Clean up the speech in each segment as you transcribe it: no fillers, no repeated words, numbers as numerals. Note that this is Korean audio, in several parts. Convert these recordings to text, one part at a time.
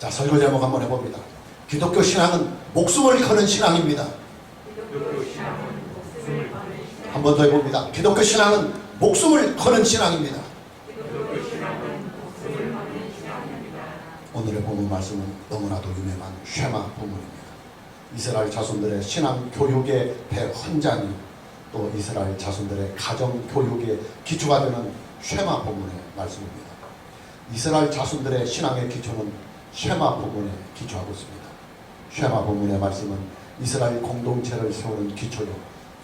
자, 설교 제목 한번 해봅니다. 기독교 신앙은 목숨을 거는 신앙입니다. 한 번 더 해봅니다. 기독교 신앙은 목숨을 거는 신앙입니다. 오늘의 본문 말씀은 너무나도 유명한 쉐마 본문입니다. 이스라엘 자손들의 신앙 교육의 대헌장이 또 이스라엘 자손들의 가정 교육의 기초가 되는 쉐마 본문의 말씀입니다. 이스라엘 자손들의 신앙의 기초는 쉐마 본문에 기초하고 있습니다. 쉐마 본문의 말씀은 이스라엘 공동체를 세우는 기초요,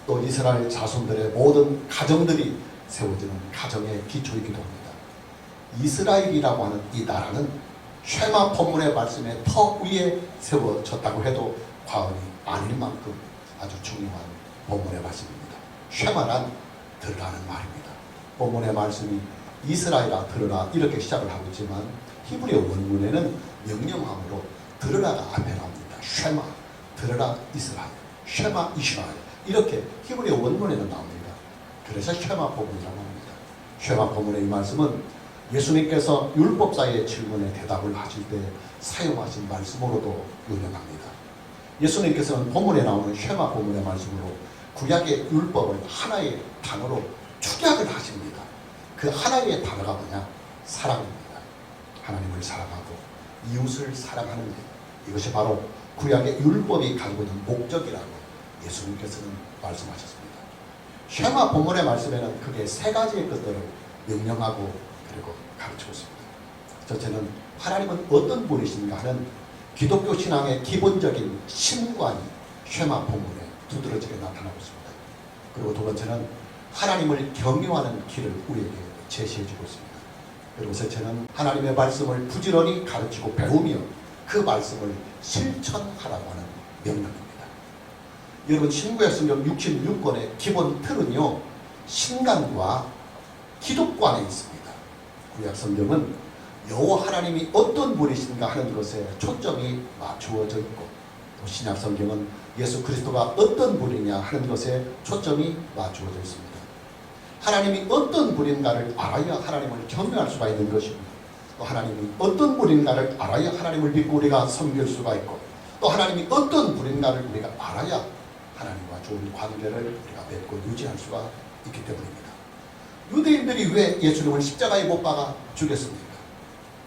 또 이스라엘 자손들의 모든 가정들이 세워지는 가정의 기초이기도 합니다. 이스라엘이라고 하는 이 나라는 쉐마 본문의 말씀에 터 위에 세워졌다고 해도 과언이 아닐 만큼 아주 중요한 본문의 말씀입니다. 쉐마란 들으라는 말입니다. 본문의 말씀이 이스라엘아 들으라 이렇게 시작을 하고 있지만 히브리어 원문에는 명령함으로 들으라가 앞에 나옵니다. 쉐마, 들으라 이스라엘, 쉐마 이스라엘, 이렇게 히브리어 원문에는 나옵니다. 그래서 쉐마 본문이라고 합니다. 쉐마 본문의 이 말씀은 예수님께서 율법사의 질문에 대답을 하실 때 사용하신 말씀으로도 유명합니다. 예수님께서는 본문에 나오는 쉐마 본문의 말씀으로 구약의 율법을 하나의 단어로 축약을 하십니다. 그 하나의 단어가 뭐냐? 사랑입니다. 하나님을 사랑하고 이웃을 사랑하는 것, 이것이 바로 구약의 율법이 가지고 있는 목적이라고 예수님께서는 말씀하셨습니다. 쉐마 본문의 말씀에는 크게 세 가지의 것들을 명령하고 그리고 가르치고 있습니다. 첫째는 하나님은 어떤 분이신가 하는 기독교 신앙의 기본적인 신관이 쉐마 본문에 두드러지게 나타나고 있습니다. 그리고 두 번째는 하나님을 경외하는 길을 우리에게 제시해주고 있습니다. 그리고 셋째는 하나님의 말씀을 부지런히 가르치고 배우며 그 말씀을 실천하라고 하는 명령입니다. 여러분, 신구약 성경 66권의 기본 틀은요, 신간과 기독관에 있습니다. 구약 성경은 여호와 하나님이 어떤 분이신가 하는 것에 초점이 맞추어져 있고, 또 신약 성경은 예수 그리스도가 어떤 분이냐 하는 것에 초점이 맞추어져 있습니다. 하나님이 어떤 분인가를 알아야 하나님을 경외할 수가 있는 것입니다. 또 하나님이 어떤 분인가를 알아야 하나님을 믿고 우리가 섬길 수가 있고, 또 하나님이 어떤 분인가를 우리가 알아야 하나님과 좋은 관계를 우리가 맺고 유지할 수가 있기 때문입니다. 유대인들이 왜 예수님을 십자가에 못 박아 죽였습니까?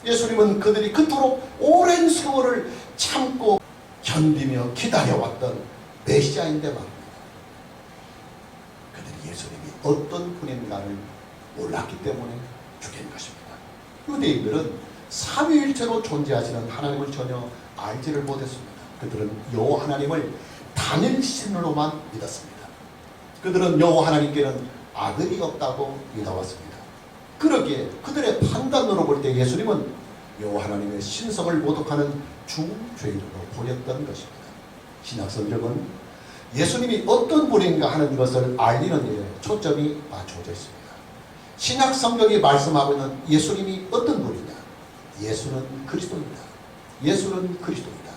예수님은 그들이 그토록 오랜 세월을 참고 견디며 기다려왔던 메시아인데 말입니다. 그들이 예수님이 어떤 분인가를 몰랐기 때문에 죽인 것입니다. 유대인들은 삼위일체로 존재하시는 하나님을 전혀 알지를 못했습니다. 그들은 여호와 하나님을 단일신으로만 믿었습니다. 그들은 여호와 하나님께는 아들이 없다고 믿어왔습니다. 그러기에 그들의 판단으로 볼 때 예수님은 여호와 하나님의 신성을 모독하는 중죄인으로 보였던 것입니다. 신약 성경은 예수님이 어떤 분인가 하는 것을 알리는 일에 초점이 맞춰져 있습니다. 신약 성경이 말씀하고 있는 예수님이 어떤 분이냐? 예수는 그리스도입니다. 예수는 그리스도입니다.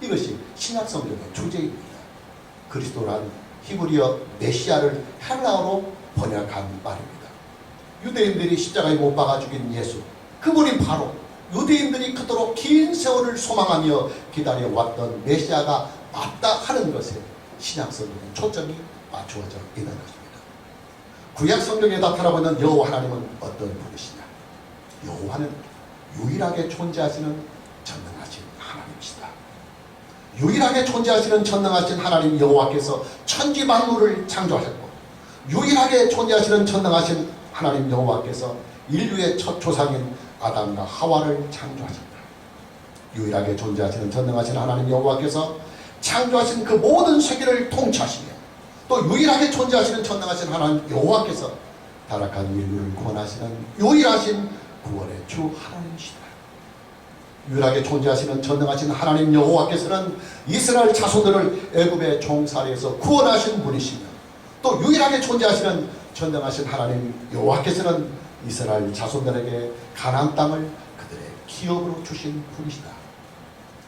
이것이 신약 성경의 주제입니다. 그리스도란 히브리어 메시아를 헬라어로 번역한 말입니다. 유대인들이 십자가에 못 박아 죽인 예수, 그분이 바로 유대인들이 그토록 긴 세월을 소망하며 기다려왔던 메시아가 맞다 하는 것에 신약 성경의 초점이 맞추어져 있는 것입니다. 구약 성경에 나타나고 있는 여호와 하나님은 어떤 분이시냐? 여호와는 유일하게 존재하시는 전능하신 하나님이시다. 유일하게 존재하시는 전능하신 하나님 여호와께서 천지 만물을 창조하셨고, 유일하게 존재하시는 전능하신 하나님 여호와께서 인류의 첫 조상인 아담과 하와를 창조하셨다. 유일하게 존재하시는 전능하신 하나님 여호와께서 창조하신 그 모든 세계를 통치하시며, 또 유일하게 존재하시는 전능하신 하나님 여호와께서 타락한 인류를 구원하시는 유일하신 구원의 주 하나님이시다. 유일하게 존재하시는 전능하신 하나님 여호와께서는 이스라엘 자손들을 애굽의 종살이에서 구원하신 분이시며, 또 유일하게 존재하시는 전능하신 하나님 여호와께서는 이스라엘 자손들에게 가나안 땅을 그들의 기업으로 주신 분이시다.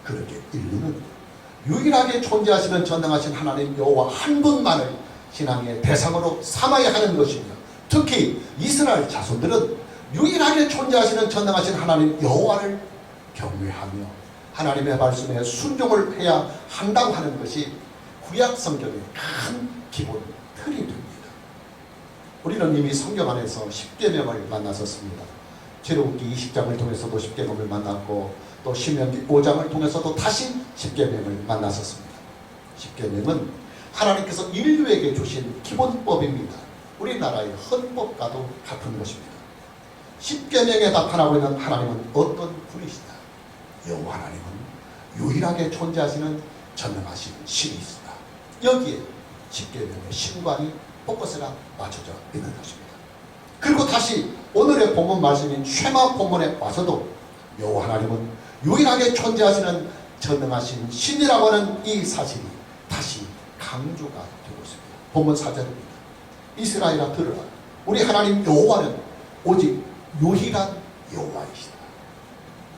그렇게 인류는 유일하게 존재하시는 전능하신 하나님 여호와 한 분만을 신앙의 대상으로 삼아야 하는 것이며, 특히 이스라엘 자손들은 유일하게 존재하시는 전능하신 하나님 여호와를 경외하며 하나님의 말씀에 순종을 해야 한다고 하는 것이 구약 성경의 큰 기본 틀이 됩니다. 우리는 이미 성경 안에서 십계명을 만났었습니다. 출애굽기 20장을 통해서도 십계명을 만났고 또 신명기 5장을 통해서도 다시 십계명을 만났었습니다. 십계명은 하나님께서 인류에게 주신 기본법입니다. 우리나라의 헌법과도 같은 것입니다. 십계명에 나타나고 있는 하나님은 어떤 분이시다? 여호와 하나님은 유일하게 존재하시는 전능하신 신이시다. 여기에 십계명의 신관이 포커스가 맞춰져 있는 것입니다. 그리고 다시 오늘의 본문 말씀인 쉐마 본문에 와서도 여호와 하나님은 유일하게 존재하시는 전능하신 신이라고 하는 이 사실이 다시 강조가 되고 있습니다. 본문 4절입니다. 이스라엘아 들으라. 우리 하나님 여호와는 오직 유일한 여호와이시다.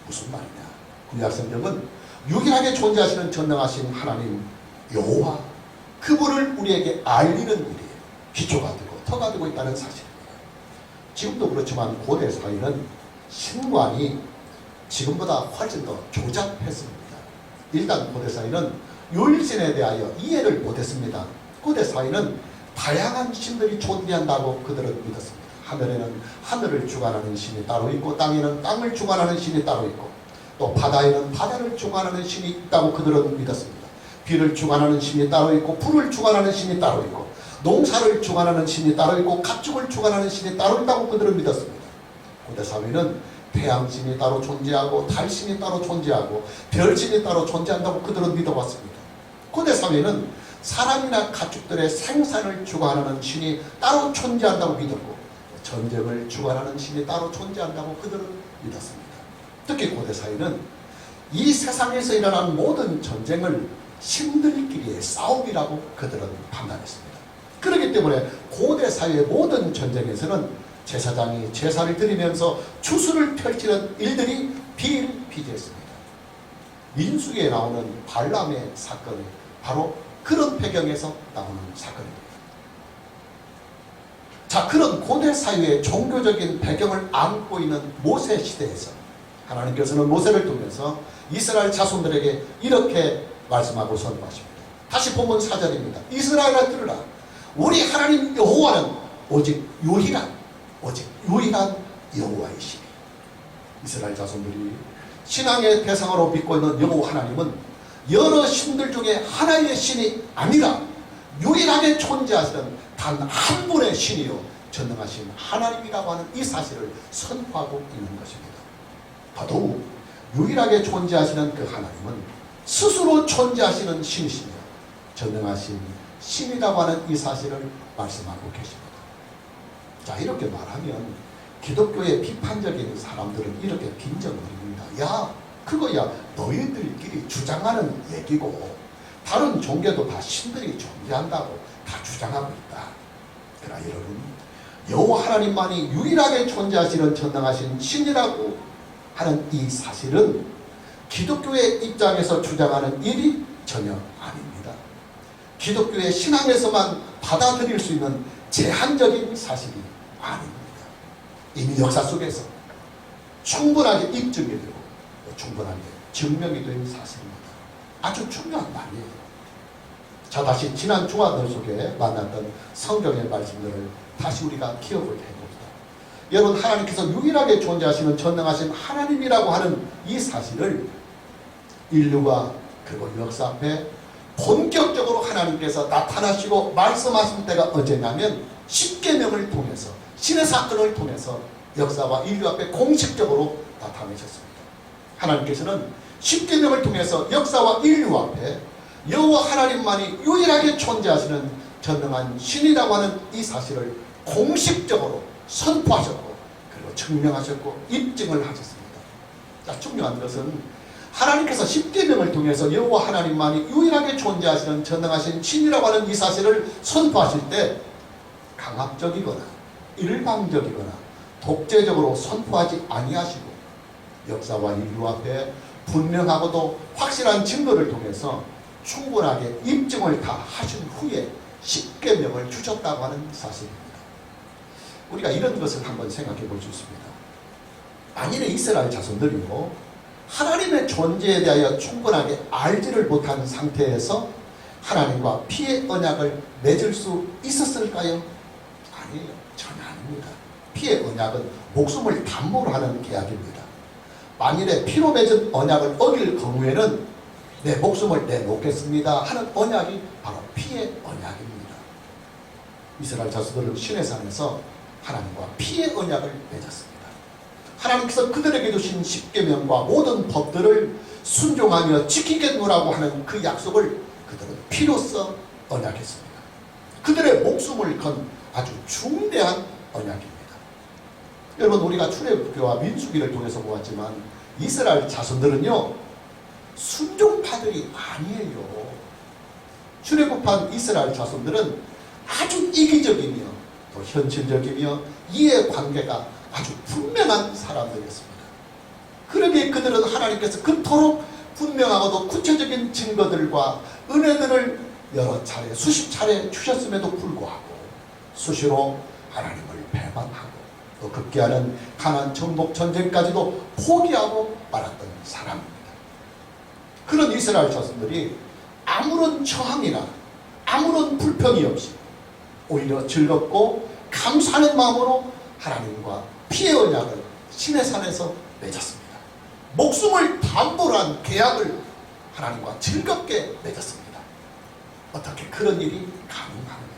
무슨 말이냐? 구약 성경은 유일하게 존재하시는 전능하신 하나님 여호와, 그분을 우리에게 알리는 일이에요. 기초가 되고 터가 되고 있다는 사실입니다. 지금도 그렇지만 고대 사회는 신관이 지금보다 훨씬 더 조잡했습니다. 일단 고대 사회는 유일신에 대하여 이해를 못했습니다. 고대 사회는 다양한 신들이 존재한다고 그들은 믿었습니다. 하늘에는 하늘을 주관하는 신이 따로 있고 땅에는 땅을 주관하는 신이 따로 있고 또 바다에는 바다를 주관하는 신이 있다고 그들은 믿었습니다. 비를 주관하는 신이 따로 있고 불을 주관하는 신이 따로 있고 농사를 주관하는 신이 따로 있고 가축을 주관하는 신이 따로 있다고 그들은 믿었습니다. 고대 사회는 태양신이 따로 존재하고 달신이 따로 존재하고 별신이 따로 존재한다고 그들은 믿어왔습니다. 고대 사회는 사람이나 가축들의 생산을 주관하는 신이 따로 존재한다고 믿었고 전쟁을 주관하는 신이 따로 존재한다고 그들은 믿었습니다. 특히 고대 사회는 이 세상에서 일어난 모든 전쟁을 신들끼리의 싸움이라고 그들은 판단했습니다. 그렇기 때문에 고대 사회의 모든 전쟁에서는 제사장이 제사를 드리면서 주수를 펼치는 일들이 비일비재했습니다. 민수기에 나오는 발람의 사건이 바로 그런 배경에서 나오는 사건입니다. 자, 그런 고대 사회의 종교적인 배경을 안고 있는 모세 시대에서 하나님께서는 모세를 통해서 이스라엘 자손들에게 이렇게 말씀하고 선포하십니다. 다시 본문 4절입니다. 이스라엘아 들으라. 우리 하나님 여호와는 오직 유일한 여호와이시니. 이스라엘 자손들이 신앙의 대상으로 믿고 있는 여호와 하나님은 여러 신들 중에 하나의 신이 아니라 유일하게 존재하시는 단 한 분의 신이요 전능하신 하나님이라고 하는 이 사실을 선포하고 있는 것입니다. 더더욱 유일하게 존재하시는 그 하나님은 스스로 존재하시는 신이시며 전능하신 신이라고 하는 이 사실을 말씀하고 계십니다. 자, 이렇게 말하면 기독교의 비판적인 사람들은 이렇게 빈정을 부립니다. 야, 그거야 너희들끼리 주장하는 얘기고 다른 종교도 다 신들이 존재한다고 다 주장하고 있다. 그러나 여러분, 여호와 하나님만이 유일하게 존재하시는 전능하신 신이라고 하는 이 사실은 기독교의 입장에서 주장하는 일이 전혀 아닙니다. 기독교의 신앙에서만 받아들일 수 있는 제한적인 사실이 아닙니다. 이미 역사 속에서 충분하게 입증이 되고 충분하게 증명이 된 사실입니다. 아주 중요한 말이에요. 자, 다시 지난 주안들 속에 만났던 성경의 말씀들을 다시 우리가 기억을 해봅니다. 여러분, 하나님께서 유일하게 존재하시는 전능하신 하나님이라고 하는 이 사실을 인류가 그리고 역사 앞에 본격적으로 하나님께서 나타나시고 말씀하신 때가 언제냐면 십계명을 통해서, 신의 사건을 통해서 역사와 인류 앞에 공식적으로 나타내셨습니다. 하나님께서는 십계명을 통해서 역사와 인류 앞에 여호와 하나님만이 유일하게 존재하시는 전능한 신이라고 하는 이 사실을 공식적으로 선포하셨고 그리고 증명하셨고 입증을 하셨습니다. 자, 중요한 것은 하나님께서 십계명을 통해서 여호와 하나님만이 유일하게 존재하시는 전능하신 신이라고 하는 이 사실을 선포하실 때 강압적이거나 일방적이거나 독재적으로 선포하지 아니하시고 역사와 인류 앞에 분명하고도 확실한 증거를 통해서 충분하게 입증을 다 하신 후에 십계명을 주셨다고 하는 사실입니다. 우리가 이런 것을 한번 생각해 볼 수 있습니다. 만일에 이스라엘 자손들이요 하나님의 존재에 대하여 충분하게 알지를 못하는 상태에서 하나님과 피의 언약을 맺을 수 있었을까요? 아니에요. 전혀 아닙니다. 피의 언약은 목숨을 담보로 하는 계약입니다. 만일에 피로 맺은 언약을 어길 경우에는 내 목숨을 내놓겠습니다 하는 언약이 바로 피의 언약입니다. 이스라엘 자손들은 시내산에서 하나님과 피의 언약을 맺었습니다. 하나님께서 그들에게 주신 십계명과 모든 법들을 순종하며 지키겠노라고 하는 그 약속을 그들은 피로써 언약했습니다. 그들의 목숨을 건 아주 중대한 언약입니다. 여러분, 우리가 출애굽기와 민수기를 통해서 보았지만 이스라엘 자손들은요, 순종파들이 아니에요. 출애굽한 이스라엘 자손들은 아주 이기적이며 또 현실적이며 이해관계가 아주 분명한 사람들이었습니다. 그러기에 그들은 하나님께서 그토록 분명하고도 구체적인 증거들과 은혜들을 여러 차례 수십 차례 주셨음에도 불구하고 수시로 하나님을 배반하고 또 급기야는 가나안 정복 전쟁까지도 포기하고 말았던 사람입니다. 그런 이스라엘 자손들이 아무런 저항이나 아무런 불평이 없이 오히려 즐겁고 감사하는 마음으로 하나님과 피의 언약을 시내산에서 맺었습니다. 목숨을 담보로 한 계약을 하나님과 즐겁게 맺었습니다. 어떻게 그런 일이 가능하느냐?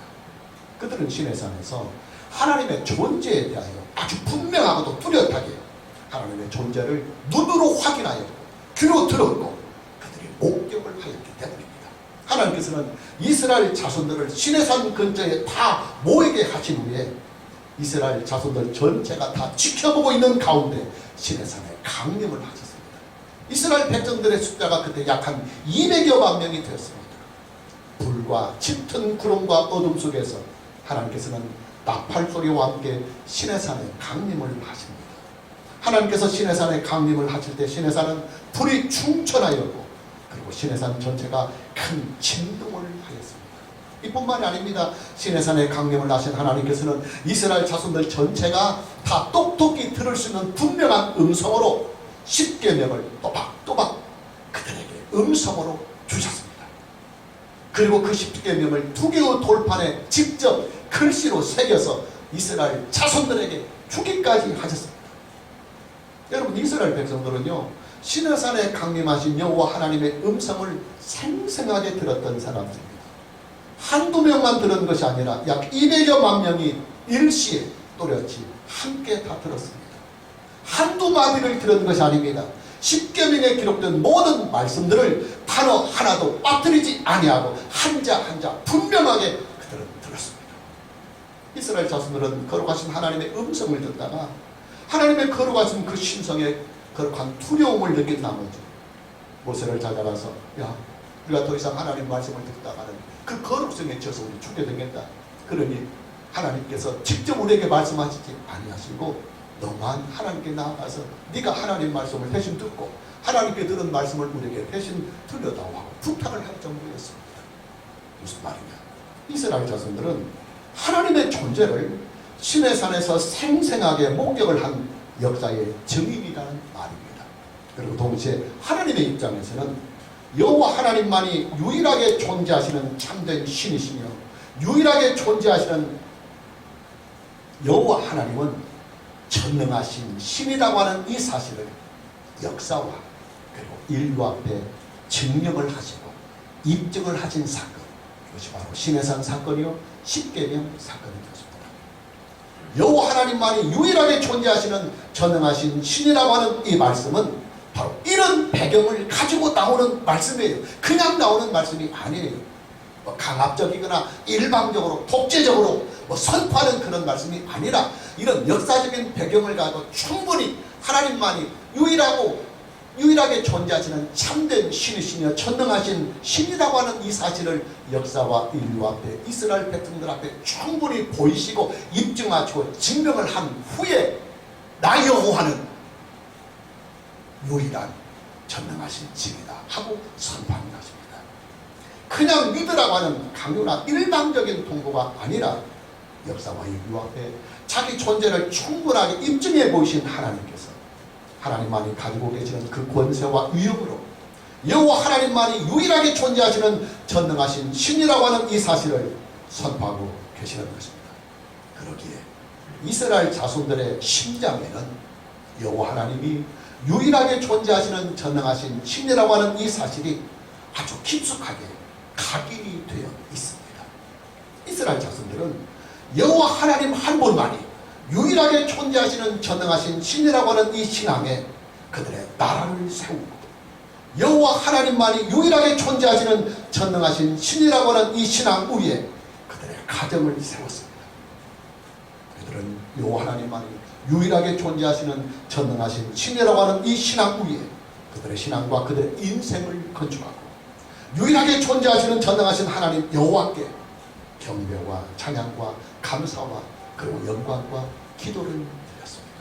그들은 시내산에서 하나님의 존재에 대하여 아주 분명하고도 뚜렷하게 하나님의 존재를 눈으로 확인하였고 귀로 들었고 그들이 목격을 하였기 때문입니다. 하나님께서는 이스라엘 자손들을 시내산 근처에 다 모이게 하신 후에 이스라엘 자손들 전체가 다 지켜보고 있는 가운데 시내산에 강림을 하셨습니다. 이스라엘 백성들의 숫자가 그때 약 한 200여만 명이 되었습니다. 불과 짙은 구름과 어둠 속에서 하나님께서는 나팔 소리와 함께 시내산에 강림을 하십니다. 하나님께서 시내산에 강림을 하실 때 시내산은 불이 충천하였고 그리고 시내산 전체가 큰 진동을 하였습니다. 이뿐만이 아닙니다. 시내산에 강림을 하신 하나님께서는 이스라엘 자손들 전체가 다 똑똑히 들을 수 있는 분명한 음성으로 십계명을 또박또박 그들에게 음성으로 주셨습니다. 그리고 그 십계명을 두 개의 돌판에 직접 글씨로 새겨서 이스라엘 자손들에게 주기까지 하셨습니다. 여러분, 이스라엘 백성들은요, 시내산에 강림하신 여호와 하나님의 음성을 생생하게 들었던 사람들입니다. 한두 명만 들은 것이 아니라 약 200여만 명이 일시에 또렷이 함께 다 들었습니다. 한두 마디를 들은 것이 아닙니다. 십계명에 기록된 모든 말씀들을 단어 하나도 빠뜨리지 아니하고 한자 한자 분명하게 그들은 들었습니다. 이스라엘 자손들은 거룩하신 하나님의 음성을 듣다가 하나님의 거룩하신 그 신성에 거룩한 두려움을 느낀 나머지 모세를 찾아가서, 야, 우리가 더 이상 하나님 말씀을 듣다가는 그 거룩성에 져서 우리 죽게 되겠다. 그러니 하나님께서 직접 우리에게 말씀하시지 아니하시고 너만 하나님께 나아가서 네가 하나님 말씀을 대신 듣고 하나님께 들은 말씀을 우리에게 대신 들려다오 하고 부탁을 할 정도였습니다. 무슨 말이냐? 이스라엘 자손들은 하나님의 존재를 시내산에서 생생하게 목격을 한 역사의 증인이라는 말입니다. 그리고 동시에 하나님의 입장에서는 여호와 하나님만이 유일하게 존재하시는 참된 신이시며 유일하게 존재하시는 여호와 하나님은 전능하신 신이라고 하는 이 사실을 역사와 그리고 인류 앞에 증명을 하시고 입증을 하신 사건, 그것이 바로 시내산 사건이요 십계명 사건이 되었습니다. 여호와 하나님만이 유일하게 존재하시는 전능하신 신이라고 하는 이 말씀은 바로 이런 배경을 가지고 나오는 말씀이에요. 그냥 나오는 말씀이 아니에요. 강압적이거나 일방적으로 독재적으로 선포하는 그런 말씀이 아니라 이런 역사적인 배경을 가지고 충분히 하나님만이 유일하게 존재하시는 참된 신이시며 전능하신 신이라고 하는 이 사실을 역사와 인류 앞에 이스라엘 백성들 앞에 충분히 보이시고 입증하시고 증명을 한 후에 나 여호와는 유일한 전능하신 신이다 하고 선포하는 것입니다. 그냥 믿으라고 하는 강요나 일방적인 통보가 아니라 역사와 인류 앞에 자기 존재를 충분하게 입증해 보이신 하나님께서 하나님만이 가지고 계시는 그 권세와 위력으로 여호와 하나님만이 유일하게 존재하시는 전능하신 신이라고 하는 이 사실을 선포하고 계시는 것입니다. 그러기에 이스라엘 자손들의 심장에는 여호와 하나님이 유일하게 존재하시는 전능하신 신이라고 하는 이 사실이 아주 깊숙하게 각인이 되어 있습니다. 이스라엘 자손들은 여호와 하나님 한 분만이 유일하게 존재하시는 전능하신 신이라고 하는 이 신앙에 그들의 나라를 세우고 여호와 하나님만이 유일하게 존재하시는 전능하신 신이라고 하는 이 신앙 위에 그들의 가정을 세웠습니다. 그들은 여호와 하나님만이 유일하게 존재하시는 전능하신 신이라고 하는 이 신앙 위에 그들의 신앙과 그들의 인생을 건축하고 유일하게 존재하시는 전능하신 하나님 여호와께 경배와 찬양과 감사와 그리고 영광과 기도를 드렸습니다.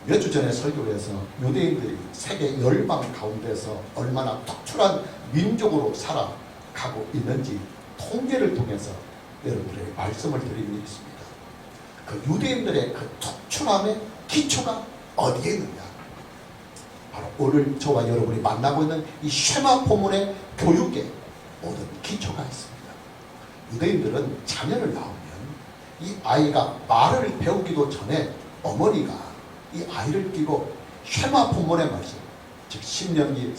몇 주 전에 설교에서 유대인들이 세계 열방 가운데서 얼마나 특출한 민족으로 살아가고 있는지 통계를 통해서 여러분들에게 말씀을 드린 일이 있습니다. 그 유대인들의 그 특출함의 기초가 어디에 있느냐? 바로 오늘 저와 여러분이 만나고 있는 이 쉐마 포문의 교육에 모든 기초가 있습니다. 유대인들은 자녀를 낳으면 이 아이가 말을 배우기도 전에 어머니가 이 아이를 끼고 쉐마 포문의 말씀, 즉 신명기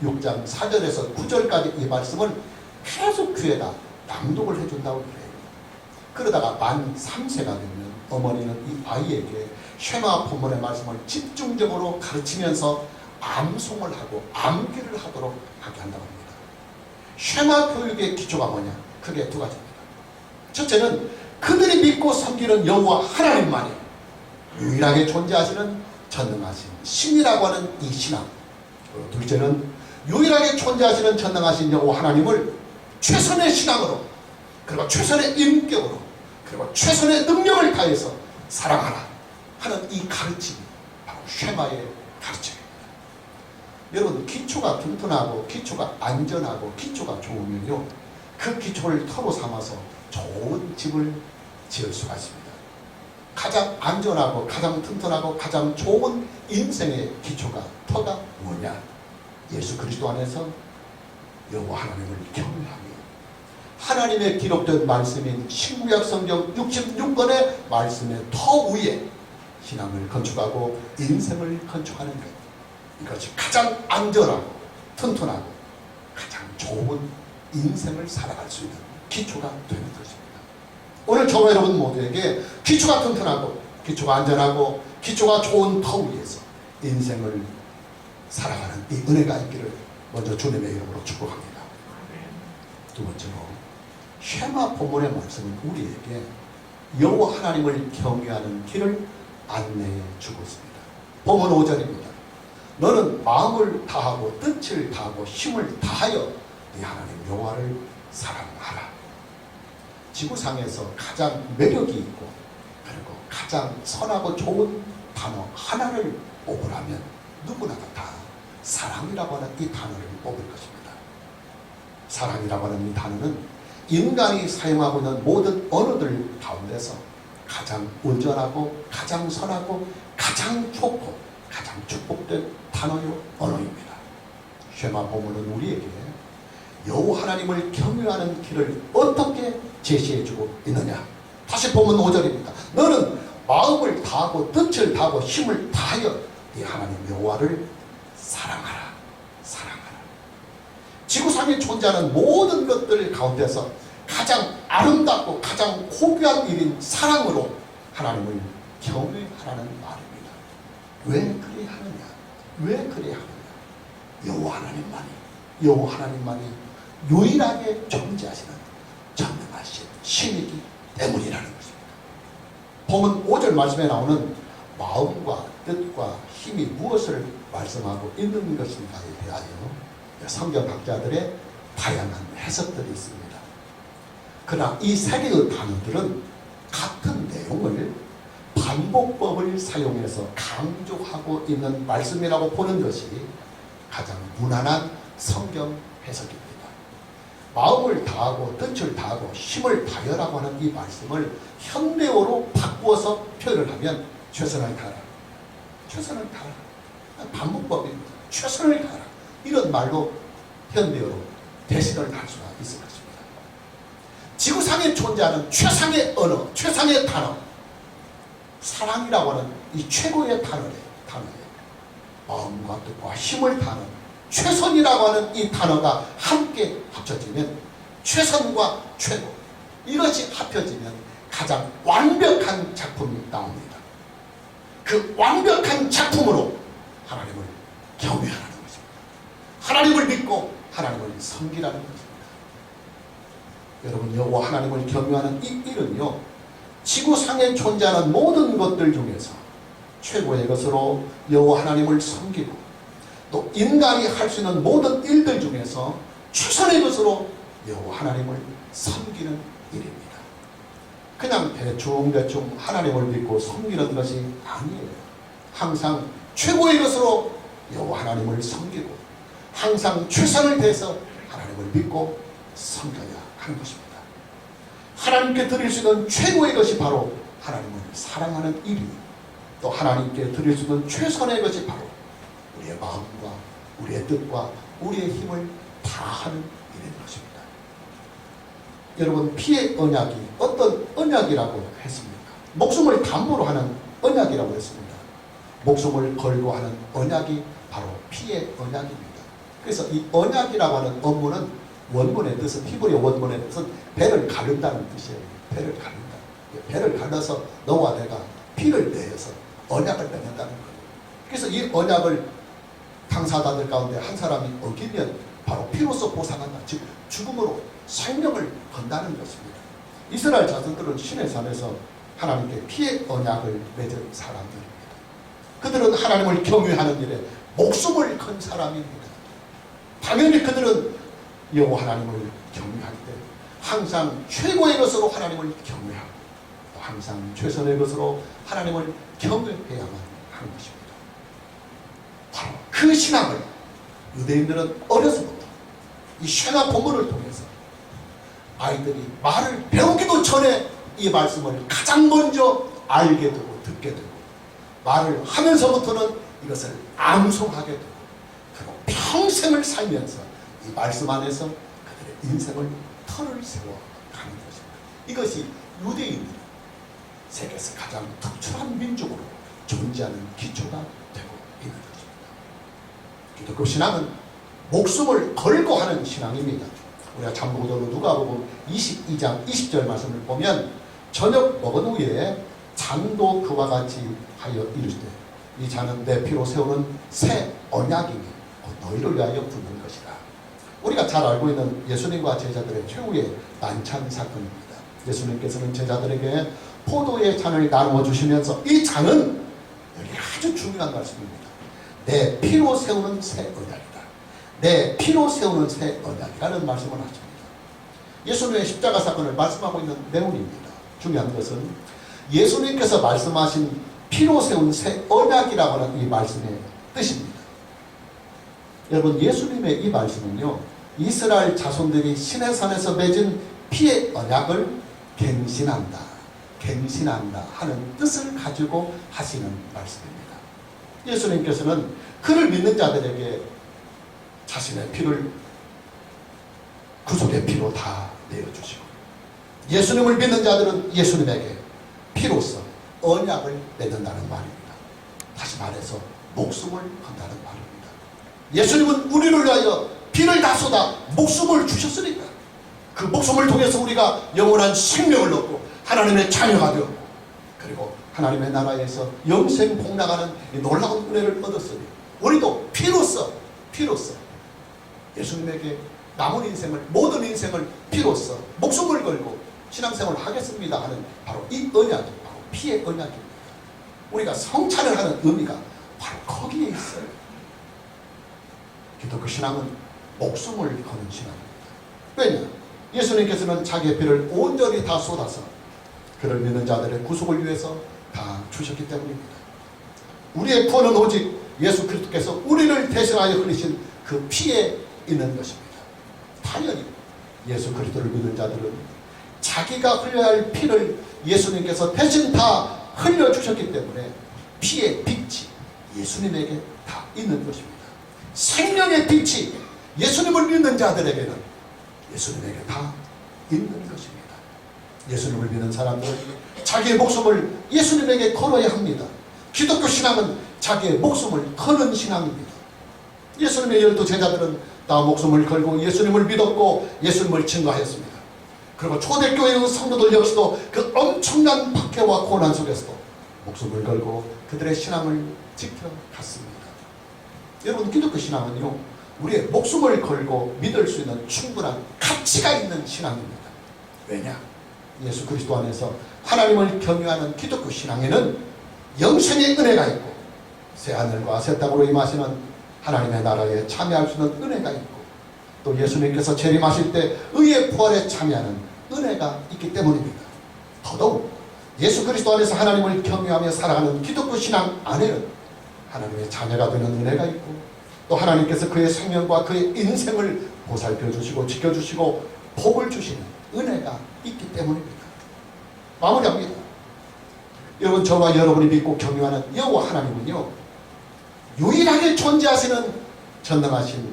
6장 4절에서 9절까지 이 말씀을 계속 귀에다 낭독을 해준다고 그래요. 그러다가 만 3세가 되면 어머니는 이 아이에게 쉐마 포문의 말씀을 집중적으로 가르치면서 암송을 하고 암기를 하도록 하게 한다고 합니다. 쉐마 교육의 기초가 뭐냐? 크게 두 가지입니다. 첫째는 그들이 믿고 섬기는 여호와 하나님만이 유일하게 존재하시는 전능하신 신이라고 하는 이 신앙. 둘째는 유일하게 존재하시는 전능하신 여호와 하나님을 최선의 신앙으로 그리고 최선의 인격으로 그리고 최선의 능력을 다해서 사랑하라 하는 이 가르침이 바로 쉐마의 가르침입니다. 여러분, 기초가 튼튼하고 기초가 안전하고 기초가 좋으면요, 그 기초를 터로 삼아서 좋은 집을 지을 수가 있습니다. 가장 안전하고 가장 튼튼하고 가장 좋은 인생의 기초가 터가 뭐냐? 예수 그리스도 안에서 여호와 하나님을 경외하며 하나님의 기록된 말씀인 신구약 성경 66권의 말씀의 터 위에 신앙을 건축하고 인생을 건축하는 것, 이것이 가장 안전하고 튼튼하고 가장 좋은 인생을 살아갈 수 있는 기초가 되는 것입니다. 오늘 저와 여러분 모두에게 기초가 튼튼하고 기초가 안전하고 기초가 좋은 터 위에서 인생을 살아가는 이 은혜가 있기를 먼저 주님의 이름으로 축복합니다. 두 번째로 쉐마 본문의 말씀은 우리에게 여호와 하나님을 경외하는 길을 안내해 주고 있습니다. 본문 5절입니다. 너는 마음을 다하고 뜻을 다하고 힘을 다하여 네 하나님 여호와를 사랑하라. 지구상에서 가장 매력이 있고 그리고 가장 선하고 좋은 단어 하나를 뽑으라면 누구나 다 사랑이라고 하는 이 단어를 뽑을 것입니다. 사랑이라고 하는 이 단어는 인간이 사용하고 있는 모든 언어들 가운데서 가장 온전하고 가장 선하고 가장 좋고 가장 축복된 단어요 언어입니다. 쉐마 본문은 우리에게 여호와 하나님을 경외하는 길을 어떻게 제시해주고 있느냐? 다시 본문 5절입니다. 너는 마음을 다하고 뜻을 다하고 힘을 다하여 네 하나님 여호와를 사랑하라. 사랑하라. 지구상에 존재하는 모든 것들 가운데서 가장 아름답고 가장 고귀한 일인 사랑으로 하나님을 경외하라는 말입니다. 왜 그래야 하느냐? 왜 그래야 하느냐? 여호와 하나님만이 유일하게 존재하시는 전능하신 신이기 때문이라는 것입니다. 본문 5절 말씀에 나오는 마음과 뜻과 힘이 무엇을 말씀하고 있는 것인가에 대하여 성경학자들의 다양한 해석들이 있습니다. 그러나 이 세 개의 단어들은 같은 내용을 반복법을 사용해서 강조하고 있는 말씀이라고 보는 것이 가장 무난한 성경 해석입니다. 마음을 다하고 뜻을 다하고 힘을 다하라고 하는 이 말씀을 현대어로 바꾸어서 표현을 하면 최선을 다하라, 최선을 다하라. 반문법입니다. 최선을 다하라. 이런 말로 현대어로 대신을 할 수가 있을 것입니다. 지구상에 존재하는 최상의 언어, 최상의 단어, 사랑이라고 하는 이 최고의 단어에 마음과 뜻과 힘을 다하는 최선이라고 하는 이 단어가 함께 합쳐지면 최선과 최고, 이것이 합쳐지면 가장 완벽한 작품이 나옵니다. 그 완벽한 작품으로 하나님을 경외하는 것입니다. 하나님을 믿고 하나님을 섬기라는 것입니다. 여러분, 여호와 하나님을 경외하는 이 일은요, 지구상에 존재하는 모든 것들 중에서 최고의 것으로 여호와 하나님을 섬기고, 또 인간이 할 수 있는 모든 일들 중에서 최선의 것으로 여호와 하나님을 섬기는 일입니다. 그냥 대충 하나님을 믿고 섬기는 것이 아니에요. 항상 최고의 것으로 여호와 하나님을 섬기고, 항상 최선을 다해서 하나님을 믿고 섬겨야 하는 것입니다. 하나님께 드릴 수 있는 최고의 것이 바로 하나님을 사랑하는 일이요, 또 하나님께 드릴 수 있는 최선의 것이 바로 우리의 마음과 우리의 뜻과 우리의 힘을 다하는 일인 것입니다. 여러분, 피의 언약이 어떤 언약이라고 했습니까? 목숨을 담보로 하는 언약이라고 했습니다. 목숨을 걸고 하는 언약이 바로 피의 언약입니다. 그래서 이 언약이라고 하는 업무는 원문의 뜻은, 히브리 원문의 뜻은 배를 가른다는 뜻이에요. 배를 가른다. 배를 갈라서 너와 내가 피를 내어서 언약을 맺는다는 거예요. 그래서 이 언약을 당사자들 가운데 한 사람이 어기면 바로 피로서 보상한다. 즉 죽음으로 생명을 건다는 것입니다. 이스라엘 자손들은 시내산에서 하나님께 피의 언약을 맺은 사람들입니다. 그들은 하나님을 경외하는 일에 목숨을 건 사람입니다. 당연히 그들은 여호와 하나님을 경외할 때 항상 최고의 것으로 하나님을 경외하고, 또 항상 최선의 것으로 하나님을 경외해야만 하는 것입니다. 바로 그 신앙을 유대인들은 어려서부터 이 쉐나 본문을 통해서 아이들이 말을 배우기도 전에 이 말씀을 가장 먼저 알게 되고 듣게 되고, 말을 하면서부터는 이것을 암송하게 되고, 그리고 평생을 살면서 이 말씀 안에서 그들의 인생을 털을 세워 가는 것입니다. 이것이 유대인들은 세계에서 가장 특출한 민족으로 존재하는 기초가 되고 있는 것입니다. 기독교 신앙은 목숨을 걸고 하는 신앙입니다. 우리가 참고적으로 누가복음 22장 20절 말씀을 보면, 저녁 먹은 후에 잔도 그와 같이 하여 이르시되 이 잔은 내 피로 세우는 새 언약이니 곧 너희를 위하여 붓는 것이라. 우리가 잘 알고 있는 예수님과 제자들의 최후의 만찬 사건입니다. 예수님께서는 제자들에게 포도의 잔을 나누어 주시면서, 이 잔은, 여기 아주 중요한 말씀입니다, 내 피로 세우는 새 언약이다. 내 피로 세우는 새 언약이라는 말씀을 하십니다. 예수님의 십자가 사건을 말씀하고 있는 내용입니다. 중요한 것은 예수님께서 말씀하신 피로 세운 새 언약이라고 하는 이 말씀의 뜻입니다. 여러분, 예수님의 이 말씀은요, 이스라엘 자손들이 시내산에서 맺은 피의 언약을 갱신한다 하는 뜻을 가지고 하시는 말씀입니다. 예수님께서는 그를 믿는 자들에게 자신의 피를 구속의 피로 다 내어주시고, 예수님을 믿는 자들은 예수님에게 피로써 언약을 맺는다는 말입니다. 다시 말해서 목숨을 건다는 말입니다. 예수님은 우리를 위하여 피를 다 쏟아 목숨을 주셨으니까, 그 목숨을 통해서 우리가 영원한 생명을 얻고 하나님의 자녀가 되었고, 그리고 하나님의 나라에서 영생 복락하는 이 놀라운 은혜를 얻었으니, 우리도 피로써 예수님에게 남은 인생을, 모든 인생을 피로써 목숨을 걸고 신앙생활을 하겠습니다 하는 바로 이 언약이 바로 피의 언약입니다. 우리가 성찬을 하는 의미가 바로 거기에 있어요. 기독교 신앙은 목숨을 거는 신앙입니다. 왜냐? 예수님께서는 자기의 피를 온전히 다 쏟아서 그를 믿는 자들의 구속을 위해서 다 주셨기 때문입니다. 우리의 구원은 오직 예수 그리스도께서 우리를 대신하여 흘리신 그 피에 있는 것입니다. 당연히 예수 그리스도를 믿는 자들은 자기가 흘려야 할 피를 예수님께서 대신 다 흘려주셨기 때문에 피의 빛이 예수님에게 다 있는 것입니다. 생명의 빛이 예수님을 믿는 자들에게는 예수님에게 다 있는 것입니다. 예수님을 믿는 사람들은 자기의 목숨을 예수님에게 걸어야 합니다. 기독교 신앙은 자기의 목숨을 거는 신앙입니다. 예수님의 12 제자들은 다 목숨을 걸고 예수님을 믿었고 예수님을 증거하였습니다. 그리고 초대교회의 성도들 역시도 그 엄청난 박해와 고난 속에서도 목숨을 걸고 그들의 신앙을 지켜갔습니다. 여러분, 기독교 신앙은요, 우리의 목숨을 걸고 믿을 수 있는 충분한 가치가 있는 신앙입니다. 왜냐? 예수 그리스도 안에서 하나님을 경외하는 기독교 신앙에는 영생의 은혜가 있고 새하늘과 새 땅으로 임하시는 하나님의 나라에 참여할 수 있는 은혜가 있고 또 예수님께서 재림하실 때 의의 부활에 참여하는 은혜가 있기 때문입니다. 더더욱 예수 그리스도 안에서 하나님을 경외하며 살아가는 기독교 신앙 안에는 하나님의 자녀가 되는 은혜가 있고 또 하나님께서 그의 생명과 그의 인생을 보살펴 주시고 지켜주시고 복을 주시는 은혜가 있기 때문입니다. 마무리합니다. 여러분, 저와 여러분이 믿고 경외하는 여호와 하나님은요, 유일하게 존재하시는 전능하신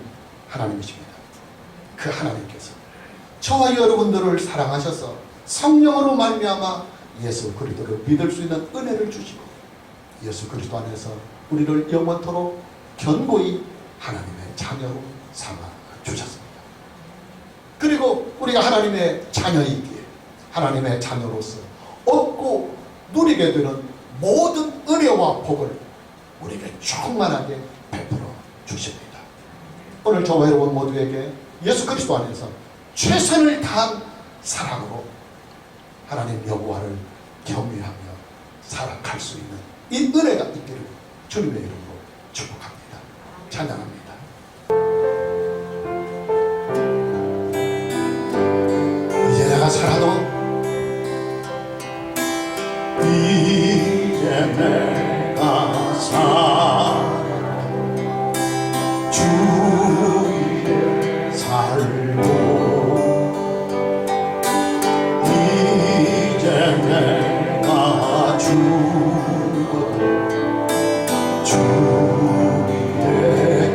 하나님이십니다. 그 하나님께서 저와 여러분들을 사랑하셔서 성령으로 말미암아 예수 그리스도를 믿을 수 있는 은혜를 주시고 예수 그리스도 안에서 우리를 영원토록 견고히 하나님의 자녀로 삼아 주셨습니다. 그리고 우리가 하나님의 자녀이기에 하나님의 자녀로서 얻고 누리게 되는 모든 은혜와 복을 우리에게 충만하게 베풀어 주십니다. 오늘 저와 여러분 모두에게 예수 그리스도 안에서 최선을 다한 사랑으로 하나님 여호와를 경외하며 살아갈 수 있는 이 은혜가 있기를 주님의 이름으로 축복합니다. 찬양합니다. 이제 내가 살아도 이제 내가 살아 주 위에 살고 이제 내가 죽어도 주 위에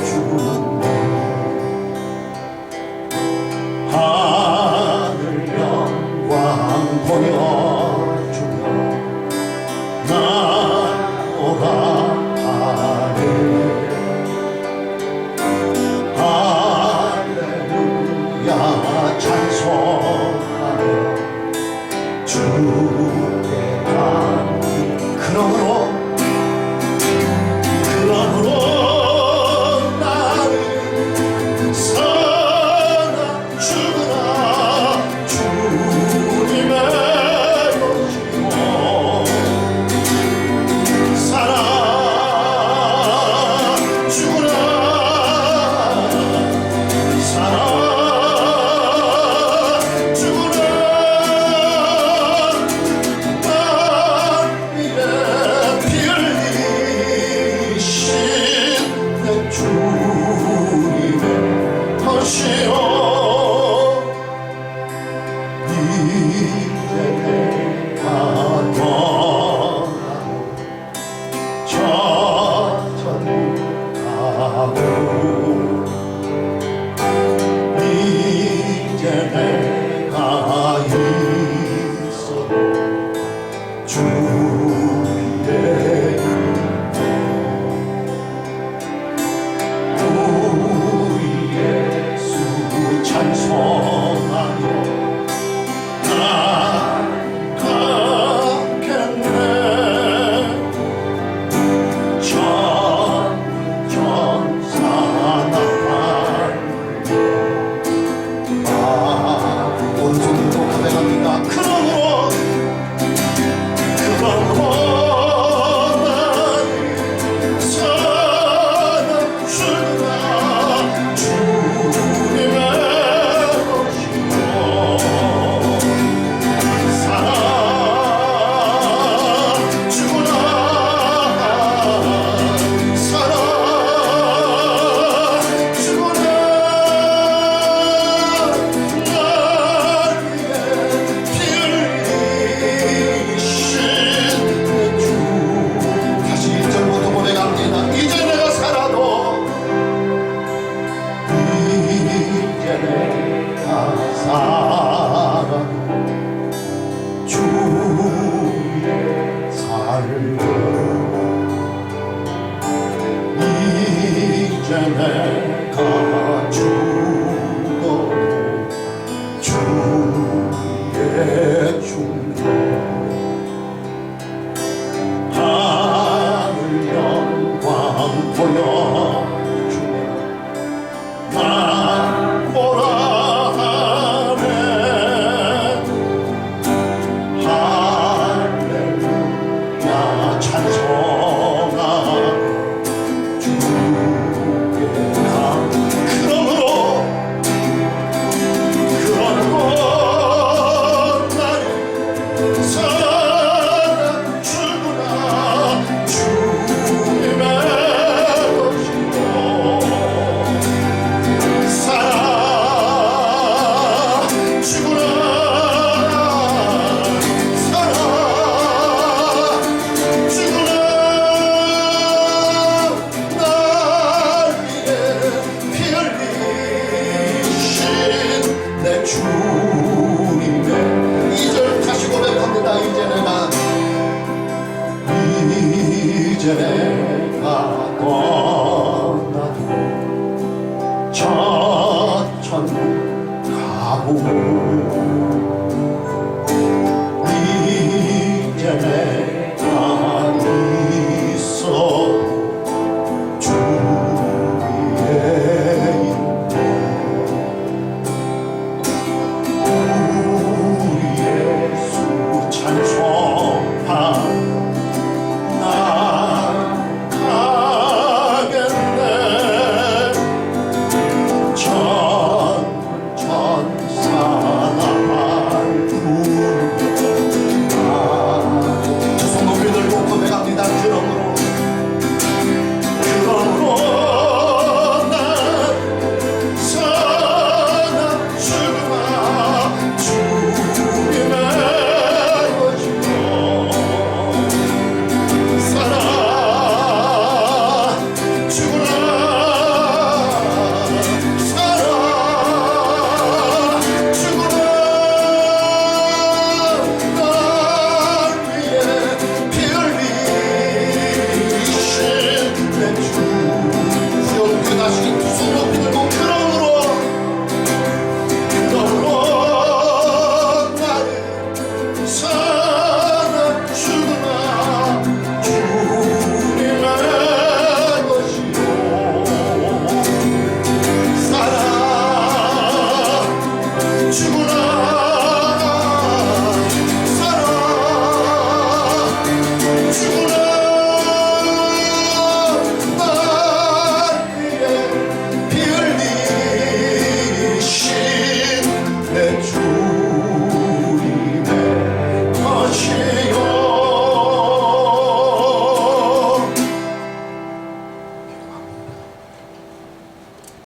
난 뭐라 하네. 할렐루야 찬송아 주께 가. 그러므로 나를 사랑주구나. 주님의 것이요 사랑주구나. 사랑주구나. 날 위해 피 흘리신 내 주님의. 2절 다시 고백합니다. 이제 내가 떠나도 저 천국 가보